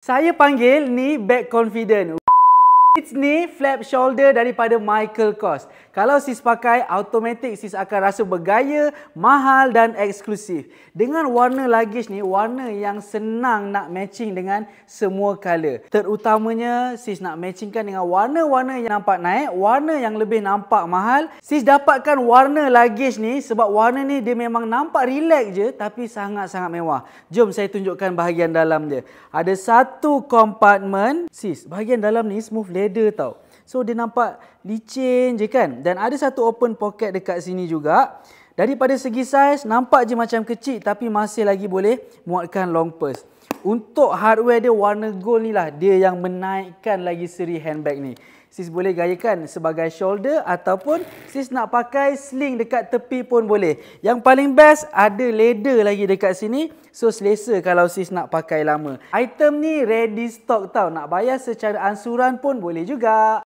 Saya panggil ni bag confident. It's ni flap shoulder daripada Michael Kors. Kalau sis pakai, automatik sis akan rasa bergaya, mahal dan eksklusif. Dengan warna luggage ni, warna yang senang nak matching dengan semua color. Terutamanya sis nak matchingkan dengan warna-warna yang nampak naik, warna yang lebih nampak mahal. Sis dapatkan warna luggage ni sebab warna ni dia memang nampak relax je tapi sangat-sangat mewah. Jom saya tunjukkan bahagian dalam dia. Ada satu kompartmen. Sis, bahagian dalam ni smooth leather tau. So dia nampak licin je kan. Dan ada satu open pocket dekat sini juga. Daripada segi saiz nampak je macam kecil tapi masih lagi boleh muatkan long purse. Untuk hardware dia warna gold ni lah dia yang menaikkan lagi seri handbag ni. Sis boleh gayakan sebagai shoulder ataupun sis nak pakai sling dekat tepi pun boleh. Yang paling best ada leather lagi dekat sini. So selesa kalau sis nak pakai lama. Item ni ready stock tau. Nak bayar secara ansuran pun boleh juga.